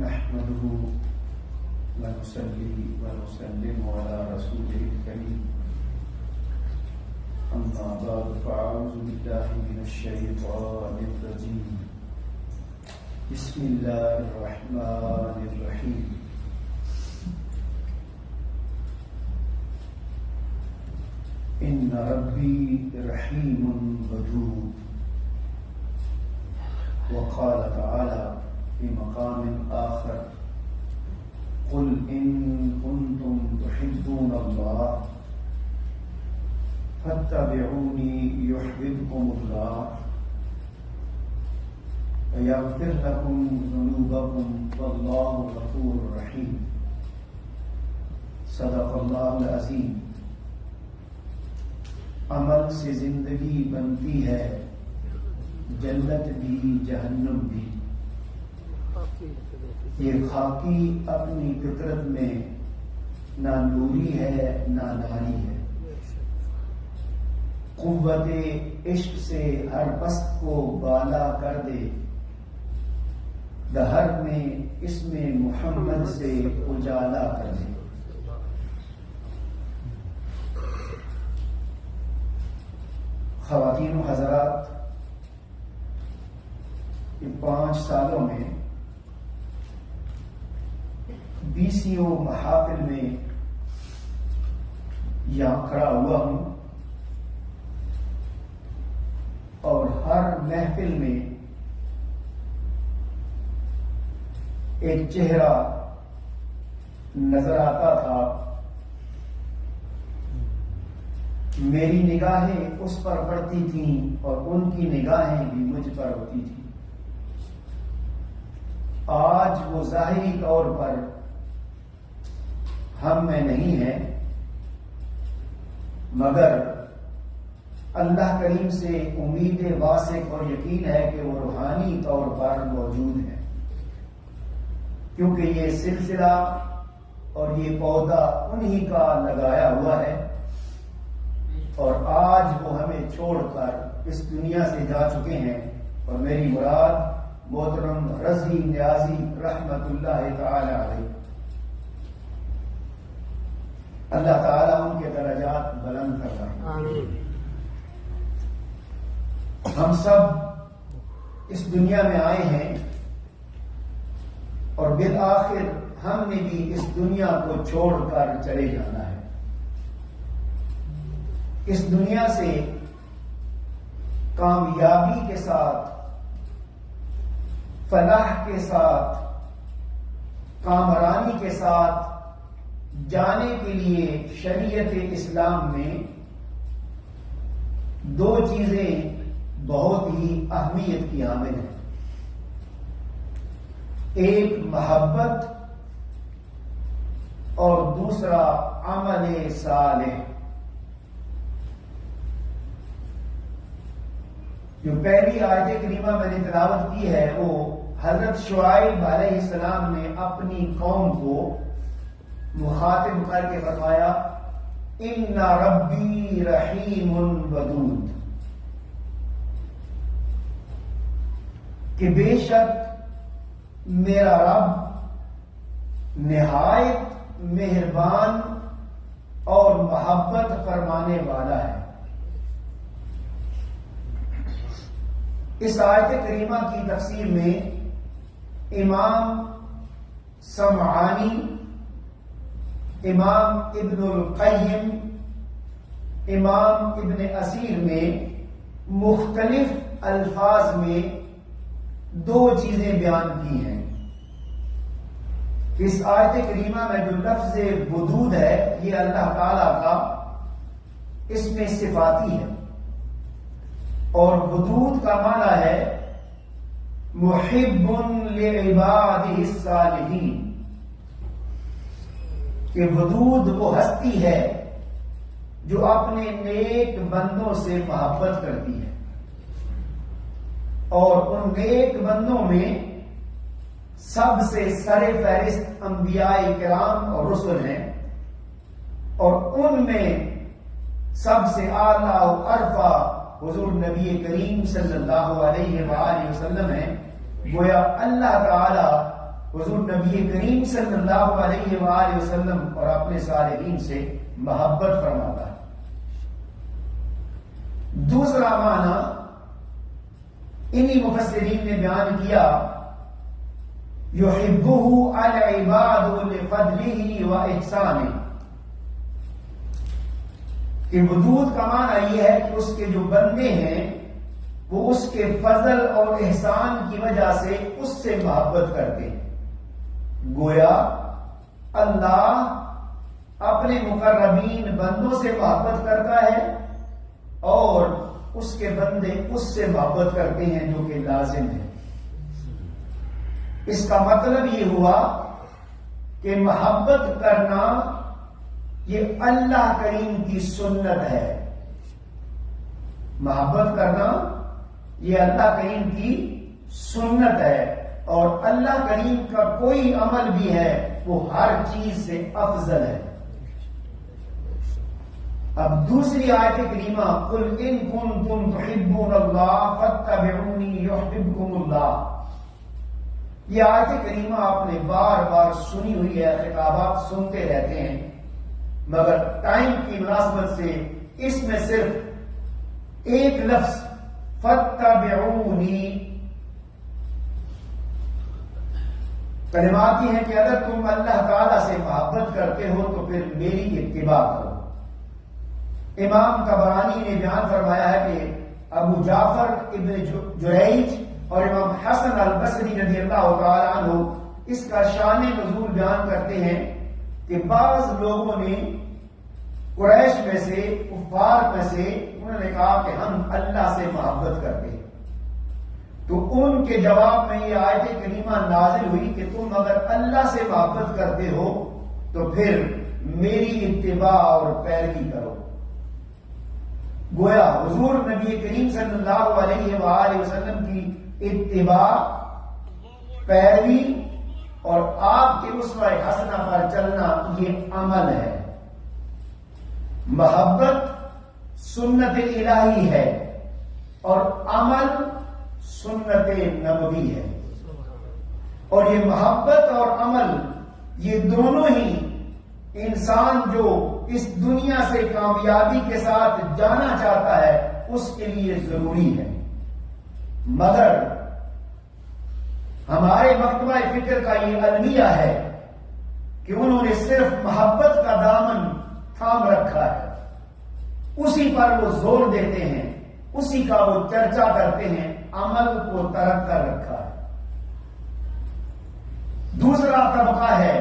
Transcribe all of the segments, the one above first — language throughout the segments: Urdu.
نحمده ونصلي ونسلم على رسوله الكريم أما بعد فأعوذ بالله من الشيطان الرجيم بسم الله الرحمن الرحيم إن ربي رحيم ودود وقال تعالى في مقام آخر قل إن كنتم تحبون الله فاتبعوني يحببكم الله ويغفر لكم ذنوبكم والله غفور رحيم صدق الله العظيم. عمل سے زندگی بنتی ہے، جنت بھی جہنم بھی. یہ خاکی اپنی فطرت میں نہ نوری ہے نہ ناری ہے. قوت عشق سے ہر پست کو بالا کر دے، دہر میں اسم محمد سے اجالا کر دے. خواتین و حضرات، ان 5 سالوں میں 20 محافل میں یہاں کھڑا ہوا ہوں اور ہر محفل میں ایک چہرہ نظر آتا تھا. میری نگاہیں اس پر پڑتی تھیں اور ان کی نگاہیں بھی مجھ پر ہوتی تھیں. آج وہ ظاہری طور پر ہم میں نہیں ہیں، مگر اللہ کریم سے امید واثق اور یقین ہے کہ وہ روحانی طور پر موجود ہے، کیونکہ یہ سلسلہ اور یہ پودا انہی کا لگایا ہوا ہے. اور آج وہ ہمیں چھوڑ کر اس دنیا سے جا چکے ہیں، اور میری مراد محترم رضی نیازی رحمت اللہ تعالی علیہ. اللہ تعالیٰ ان کے درجات بلند کر رہا ہے. ہم سب اس دنیا میں آئے ہیں اور بالآخر ہم نے بھی اس دنیا کو چھوڑ کر چلے جانا ہے. اس دنیا سے کامیابی کے ساتھ، فلاح کے ساتھ، کامرانی کے ساتھ جانے کے لیے شریعت اسلام میں 2 چیزیں بہت ہی اہمیت کی حامل ہیں. ایک محبت اور دوسرا عمل صالح. جو پہلی آیت کریمہ میں نے تلاوت کی ہے وہ حضرت شعیب علیہ السلام نے اپنی قوم کو مخاطب کر کے فرمایا ان ربی رحیم ودود، کہ بے شک میرا رب نہایت مہربان اور محبت فرمانے والا ہے. اس آیت کریمہ کی تفسیر میں امام سمعانی، امام ابن القیم، امام ابن اسیر نے مختلف الفاظ میں 2 چیزیں بیان کی ہیں. اس آیت کریمہ میں جو لفظ ودود ہے یہ اللہ تعالی کا اس میں صفاتی ہے، اور ودود کا معنی ہے محب لعباده الصالحین، کہ ودود وہ ہستی ہے جو اپنے نیک بندوں سے محبت کرتی ہے، اور ان نیک بندوں میں سب سے سر فہرست انبیاء کرام اور رسل ہیں، اور ان میں سب سے اعلیٰ و ارفع حضور نبی کریم صلی اللہ علیہ وآلہ وسلم ہیں. گویا اللہ تعالی حضور نبی کریم صلی اللہ علیہ وآلہ وسلم اور اپنے صالحین سے محبت فرماتا ہے۔ دوسرا معنی انہی مفسرین نے بیان کیا، یحبہ العباد لفضلہ و احسانہ، کہ ودود کا معنی یہ ہے کہ اس کے جو بندے ہیں وہ اس کے فضل اور احسان کی وجہ سے اس سے محبت کرتے ہیں۔ گویا اللہ اپنے مقربین بندوں سے محبت کرتا ہے اور اس کے بندے اس سے محبت کرتے ہیں، جو کہ لازم ہے۔ اس کا مطلب یہ ہوا کہ محبت کرنا یہ اللہ کریم کی سنت ہے۔ محبت کرنا یہ اللہ کریم کی سنت ہے، اور اللہ کریم کا کوئی عمل بھی ہے وہ ہر چیز سے افضل ہے۔ اب دوسری آیت کریمہ، قل ان کنتم تحبون اللہ فاتبعونی یحببکم اللہ، یہ آیت کریمہ آپ نے بار بار سنی ہوئی ہے، خطابات سنتے رہتے ہیں، مگر ٹائم کی مناسبت سے اس میں صرف ایک لفظ فاتبعونی، کلمات یہ ہیں کہ اگر تم اللہ تعالی سے محبت کرتے ہو تو پھر میری اتباع کرو۔ امام طبرانی نے بیان فرمایا ہے کہ ابو جعفر ابن جریج اور امام حسن البصری رضی اللہ تعالی عنہ اس کا شان نزول بیان کرتے ہیں کہ بعض لوگوں نے قریش میں سے، کفار میں سے، انہوں نے کہا کہ ہم اللہ سے محبت کرتے ہیں، تو ان کے جواب میں یہ آیت کریمہ نازل ہوئی کہ تم اگر اللہ سے محبت کرتے ہو تو پھر میری اتباع اور پیروی کرو۔ گویا حضور نبی کریم صلی اللہ علیہ وآلہ وسلم کی اتباع، پیروی اور آپ کے اسوہ حسنہ پر چلنا یہ عمل ہے۔ محبت سنت الہی ہے اور عمل سنت نبوی ہے، اور یہ محبت اور عمل یہ دونوں ہی انسان جو اس دنیا سے کامیابی کے ساتھ جانا چاہتا ہے اس کے لیے ضروری ہے۔ مگر ہمارے مکتبہ فکر کا یہ المیہ ہے کہ انہوں نے صرف محبت کا دامن تھام رکھا ہے، اسی پر وہ زور دیتے ہیں، اسی کا وہ چرچا کرتے ہیں، عمل کو ترک کر رکھا ہے۔ دوسرا طبقہ ہے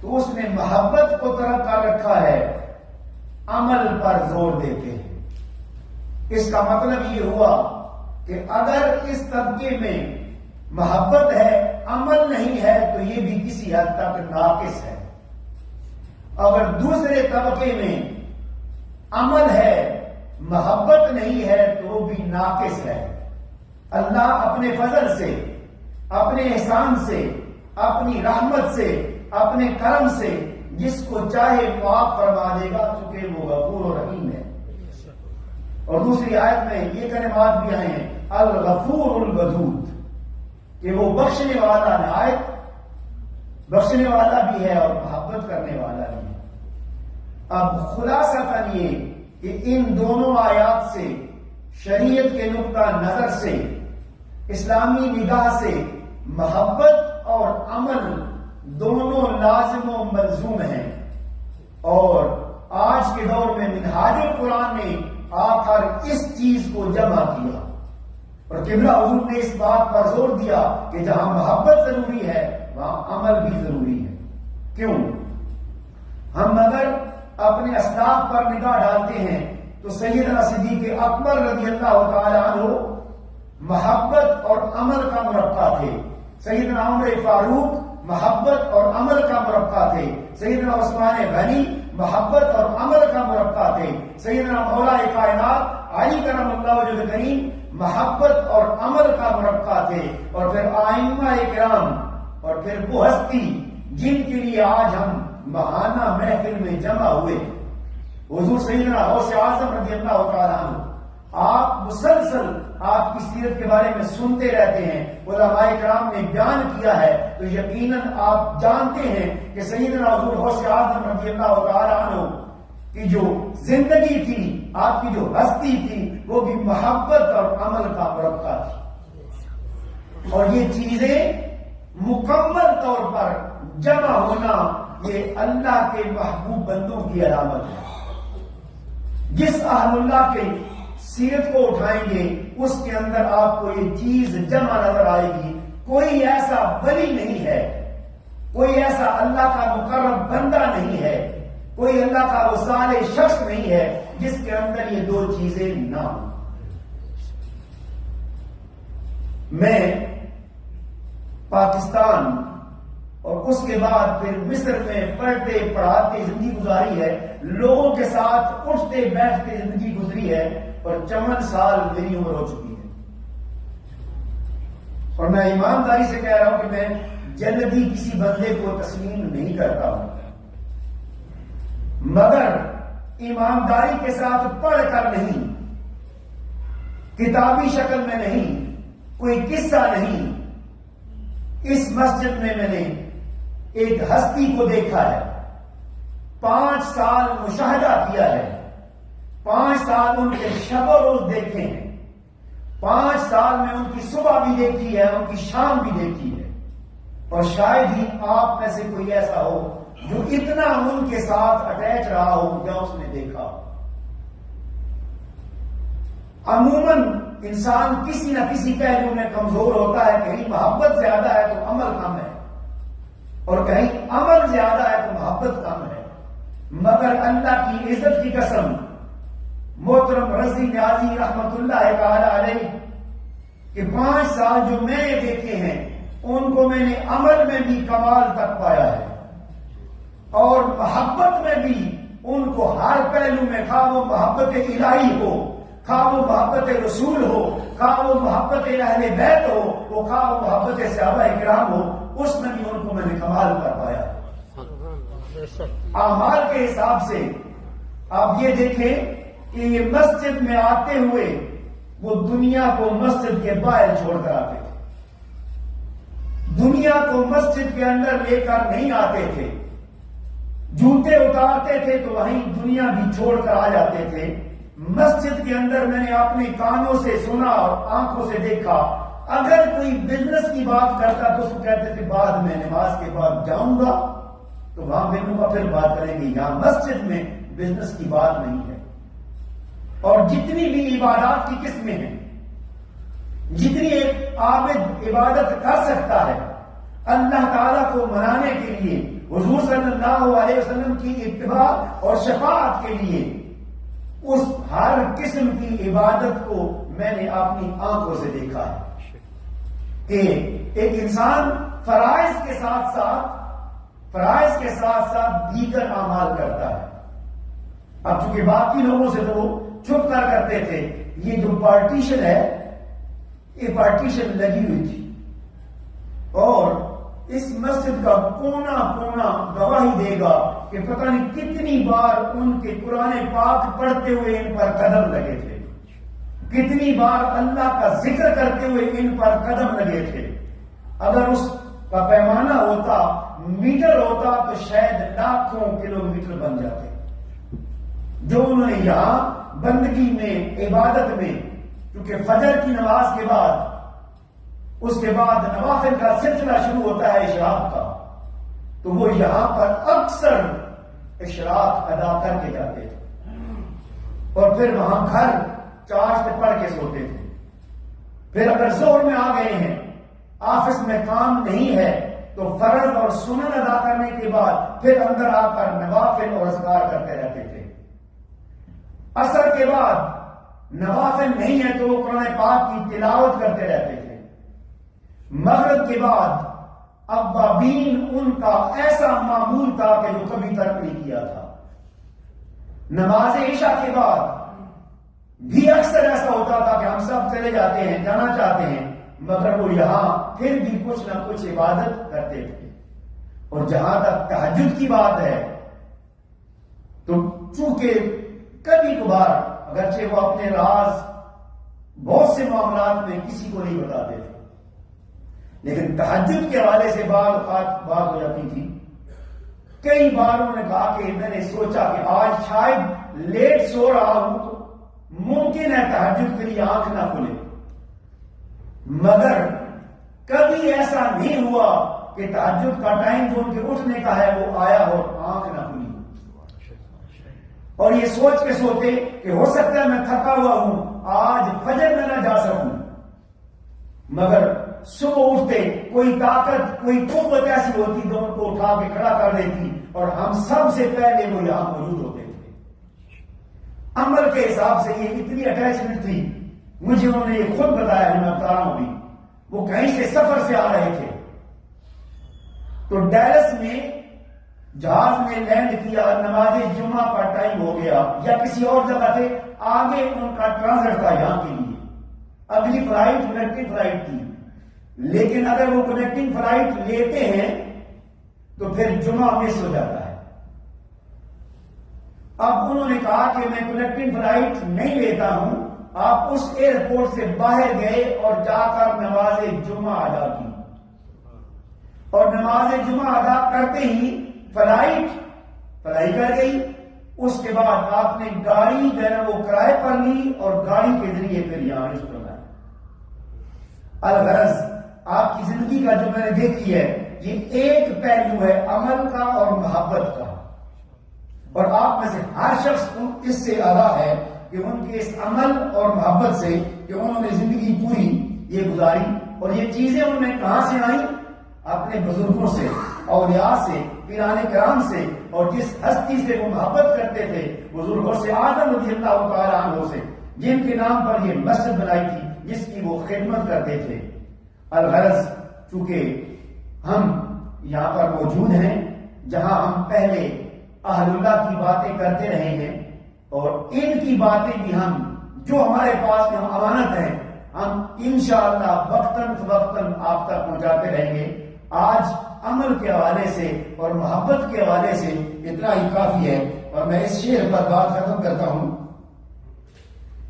تو اس نے محبت کو ترک کر رکھا ہے، عمل پر زور دیتے ہیں۔ اس کا مطلب یہ ہوا کہ اگر اس طبقے میں محبت ہے، عمل نہیں ہے، تو یہ بھی کسی حد تک ناقص ہے۔ اگر دوسرے طبقے میں عمل ہے، محبت نہیں ہے، تو وہ بھی ناقص ہے۔ اللہ اپنے فضل سے، اپنے احسان سے، اپنی رحمت سے، اپنے کرم سے جس کو چاہے معاف فرما دے گا، چونکہ وہ غفور و رحیم ہے۔ اور دوسری آیت میں یہ کلمات بھی آئے ہیں، الغفور الودود، کہ وہ بخشنے والا، نہایت بخشنے والا بھی ہے اور محبت کرنے والا بھی ہے۔ اب خلاصتاً یہ کہ ان دونوں آیات سے، شریعت کے نقطہ نظر سے، اسلامی نگاہ سے، محبت اور عمل دونوں لازم و ملزوم ہیں، اور آج کے دور میں منہاج القرآن نے آ کر اس چیز کو جمع کیا، اور قبلہ حضور نے اس بات پر زور دیا کہ جہاں محبت ضروری ہے وہاں عمل بھی ضروری ہے۔ کیوں؟ ہم اگر اپنے اسلاف پر نگاہ ڈالتے ہیں تو سیدنا صدیق اکبر رضی اللہ تعالی عنہ محبت اور عمل کا مربع تھے، سیدنا عمر فاروق محبت اور عمل کا مربع تھے، سیدنا عثمان غنی محبت اور عمل کا مربع تھے، سیدنا مولا کائنات علی کرم اللہ وجہ کریم محبت اور عمل کا مربع تھے، اور پھر ائمہ کرام، اور پھر وہ ہستی جن کے لیے آج ہم ماہانہ محفل میں جمع ہوئے، حضور سیدنا غوث اعظم رضی اللہ تعالیٰ عنہ، آپ مسلسل آپ کی سیرت کے بارے میں سنتے رہتے ہیں، علماء کرام نے بیان کیا ہے، تو یقیناً آپ جانتے ہیں کہ سیدنا حضور غوث اعظم رضی اللہ تعالی عنہ کی جو زندگی تھی، آپ کی جو ہستی تھی، وہ بھی محبت اور عمل کا مرکب تھی، اور یہ چیزیں مکمل طور پر جمع ہونا یہ اللہ کے محبوب بندوں کی علامت ہے۔ جس اہل اللہ کے سیرت کو اٹھائیں گے اس کے اندر آپ کو یہ چیز جمع نظر آئے گی۔ کوئی ایسا ولی نہیں ہے، کوئی ایسا اللہ کا مقرب بندہ نہیں ہے، کوئی اللہ کا وہ صالح شخص نہیں ہے جس کے اندر یہ دو چیزیں نہ ہوں۔ میں پاکستان اور اس کے بعد پھر مصر میں پڑھتے پڑھاتے زندگی گزاری ہے، لوگوں کے ساتھ اٹھتے بیٹھتے زندگی گزری ہے، اور 54 سال میری عمر ہو چکی ہے، اور میں ایمانداری سے کہہ رہا ہوں کہ میں جلدی کسی بندے کو تسلیم نہیں کرتا ہوں، مگر ایمانداری کے ساتھ پڑھ کر نہیں، کتابی شکل میں نہیں، کوئی قصہ نہیں۔ اس مسجد میں نے ایک ہستی کو دیکھا ہے، 5 سال مشاہدہ کیا ہے، 5 سال ان کے شب و روز دیکھے ہیں، 5 سال میں ان کی صبح بھی دیکھی ہے، ان کی شام بھی دیکھی ہے، اور شاید ہی آپ میں سے کوئی ایسا ہو جو اتنا ان کے ساتھ اٹیچ رہا ہو یا اس نے دیکھا ہو۔ عموماً انسان کسی نہ کسی پہلو میں کمزور ہوتا ہے، کہیں محبت زیادہ ہے تو عمل کم ہے، اور کہیں عمل زیادہ ہے تو محبت کم ہے، مگر اللہ کی عزت کی قسم، محترم رضی نیازی رحمت اللہ تعالی علیہ کہ 5 سال جو میں نے دیکھے ہیں ان کو میں نے عمل میں بھی کمال تک پایا ہے، اور محبت میں بھی ان کو ہر پہلو میں، خواہ وہ محبت الہی ہو، خواہ وہ محبت رسول ہو، خواہ وہ محبت اہل بیت ہو، وہ خواہ وہ محبت صحابہ کرام ہو، اس میں بھی ان کو میں نے کمال کر پایا۔ اعمال کے حساب سے آپ یہ دیکھیں کہ یہ مسجد میں آتے ہوئے وہ دنیا کو مسجد کے باہر چھوڑ کر آتے تھے، دنیا کو مسجد کے اندر لے کر نہیں آتے تھے، جوتے اتارتے تھے تو وہیں دنیا بھی چھوڑ کر آ جاتے تھے۔ مسجد کے اندر میں نے اپنے کانوں سے سنا اور آنکھوں سے دیکھا، اگر کوئی بزنس کی بات کرتا تو اس کو کہتے تھے بعد میں نماز کے بعد جاؤں گا تو وہاں ملوں گا پھر بات کریں گے، یہاں مسجد میں بزنس کی بات نہیں ہے۔ اور جتنی بھی عبادات کی قسمیں ہیں، جتنی ایک عابد عبادت کر سکتا ہے اللہ تعالیٰ کو منانے کے لیے، حضور صلی اللہ علیہ وسلم کی اتباع اور شفاعت کے لیے، اس ہر قسم کی عبادت کو میں نے اپنی آنکھوں سے دیکھا ہے کہ ایک انسان فرائض کے ساتھ ساتھ دیگر اعمال کرتا ہے۔ اب چونکہ باقی لوگوں سے تو وہ چھپ کر کرتے تھے، یہ جو پارٹیشن ہے یہ پارٹیشن لگی ہوئی تھی، اور اس مسجد کا کونا کونا گواہی دے گا کہ پتہ نہیں کتنی بار ان کے قرآن پاک پڑھتے ہوئے ان پر قدم لگے تھے، کتنی بار اللہ کا ذکر کرتے ہوئے ان پر قدم لگے تھے۔ اگر اس کا پیمانہ ہوتا، میٹر ہوتا، تو شاید لاکھوں کلومیٹر بن جاتے۔ جو انہوں نے یہاں بندگی میں، عبادت میں، کیونکہ فجر کی نماز کے بعد اس کے بعد نوافل کا سلسلہ شروع ہوتا ہے اشراق کا، تو وہ یہاں پر اکثر اشراق ادا کر کے جاتے تھے، اور پھر وہاں گھر چاشت پڑھ کے سوتے تھے۔ پھر اگر ظہر میں آ گئے ہیں، آفس میں کام نہیں ہے، تو فرض اور سنن ادا کرنے کے بعد پھر اندر آ کر نوافل اور اذکار کرتے رہتے تھے۔ عصر کے بعد نوافل نہیں ہے تو وہ قرآن پاک کی تلاوت کرتے رہتے تھے۔ مغرب کے بعد اوابین ان کا ایسا معمول تھا کہ جو کبھی ترک نہیں کیا تھا۔ نماز عشاء کے بعد بھی اکثر ایسا ہوتا تھا کہ ہم سب چلے جاتے ہیں، جانا چاہتے ہیں، مگر وہ یہاں پھر بھی کچھ نہ کچھ عبادت کرتے تھے۔ اور جہاں تک تہجد کی بات ہے تو چونکہ کبھی کبھار اگرچہ وہ اپنے راز بہت سے معاملات میں کسی کو نہیں بتاتے تھے، لیکن تہجد کے حوالے سے بعض اوقات بات ہو جاتی تھی۔ کئی بار انہوں نے کہا کہ میں نے سوچا کہ آج شاید لیٹ سو رہا ہوں تو ممکن ہے تہجد کے لیے آنکھ نہ کھلے، مگر کبھی ایسا نہیں ہوا کہ تہجد کا ٹائم جو ان کے اٹھنے کا ہے وہ آیا اور آنکھ نہ کھلی، اور یہ سوچ کے سوتے کہ ہو سکتا ہے میں تھکا ہوا ہوں، آج فجر میں نہ جا سکوں، مگر صبح اٹھتے کوئی طاقت کوئی قوت ایسی ہوتی جو ان کو اٹھا کے کھڑا کر دیتی، اور ہم سب سے پہلے وہ یہاں موجود ہوتے تھے۔ عمل کے حساب سے یہ اتنی اٹیچمنٹ تھی، مجھے انہوں نے یہ خود بتایا ہے، میں بتا رہا ہوں بھی، وہ کہیں سے سفر سے آ رہے تھے تو ڈیلس میں جہاز میں لینڈ کیا، نماز جمعہ کا ٹائم ہو گیا یا کسی اور جگہ تھے، آگے ان کا ٹرانزٹ تھا یہاں کے لیے، اگلی فلائٹ کنیکٹنگ فلائٹ تھی، لیکن اگر وہ کنیکٹنگ فلائٹ لیتے ہیں تو پھر جمعہ مس ہو جاتا ہے۔ اب انہوں نے کہا کہ میں کنیکٹنگ فلائٹ نہیں لیتا ہوں، آپ اس ایئرپورٹ سے باہر گئے اور جا کر نماز جمعہ ادا کی، اور نماز جمعہ ادا کرتے ہی فلائٹ فلائی کر گئی۔ اس کے بعد آپ نے گاڑی جو ہے وہ کرائے پر لی اور گاڑی کے ذریعے پھر یہاں اس پر لائے۔ الغرض آپ کی زندگی کا جو میں نے دیکھی ہے یہ ایک پہلو ہے عمل کا اور محبت کا، اور آپ میں سے ہر شخص اس سے آگاہ ہے کہ ان کے اس عمل اور محبت سے کہ انہوں نے زندگی پوری یہ گزاری، اور یہ چیزیں انہوں نے کہاں سے آئیں؟ اپنے بزرگوں سے، اولیاء سے، پیران کرام سے، اور جس ہستی سے وہ محبت کرتے تھے بزرگوں سے، آدم رضی اللہ تعالیٰ عنہ سے، جن کے نام پر یہ مسجد بنائی تھی جس کی وہ خدمت کرتے تھے۔ الغرض چونکہ ہم یہاں پر موجود ہیں جہاں ہم پہلے اہل اللہ کی باتیں کرتے رہے ہیں، اور ان کی باتیں بھی ہم جو ہمارے پاس میں امانت ہیں ہم انشاءاللہ وقتاً فوقتاً آپ تک پہنچاتے رہیں گے۔ آج عمل کے حوالے سے اور محبت کے حوالے سے اتنا ہی کافی ہے، اور میں اس شعر پر بات ختم کرتا ہوں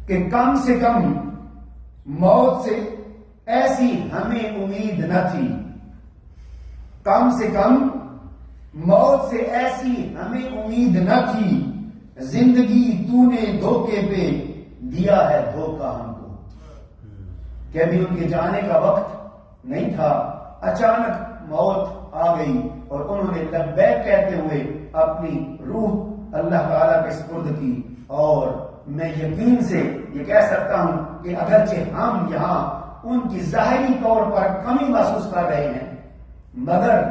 کہ کم سے کم موت سے ایسی ہمیں امید نہ تھی، کم سے کم موت سے ایسی ہمیں امید نہ تھی، زندگی تو نے دھوکے پہ دیا ہے دھوکہ ہم کو۔ کہ ابھی ان کے جانے کا وقت نہیں تھا، اچانک موت آ گئی اور انہوں نے لبیک کہتے ہوئے اپنی روح اللہ تعالیٰ کے سپرد کی۔ اور میں یقین سے یہ کہہ سکتا ہوں کہ اگرچہ ہم یہاں ان کی ظاہری طور پر کمی محسوس کر رہے ہیں، مگر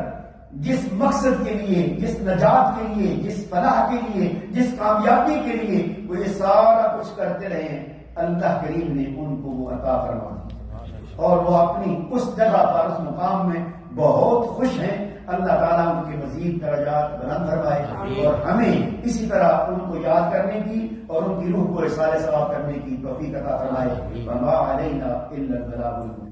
جس مقصد کے لیے، جس نجات کے لیے، جس فلاح کے لیے، جس کامیابی کے لیے وہ یہ سارا کچھ کرتے رہے ہیں، اللہ کریم نے ان کو وہ عطا فرما دی، اور وہ اپنی اس جگہ پر اس مقام میں بہت خوش ہیں۔ اللہ تعالیٰ ان کے مزید درجات بلند فرمائے، اور ہمیں اسی طرح ان کو یاد کرنے کی اور ان کی روح کو احسان ثواب کرنے کی توفیق عطا فرمائے۔ وما علینا الا البلاغ المبین۔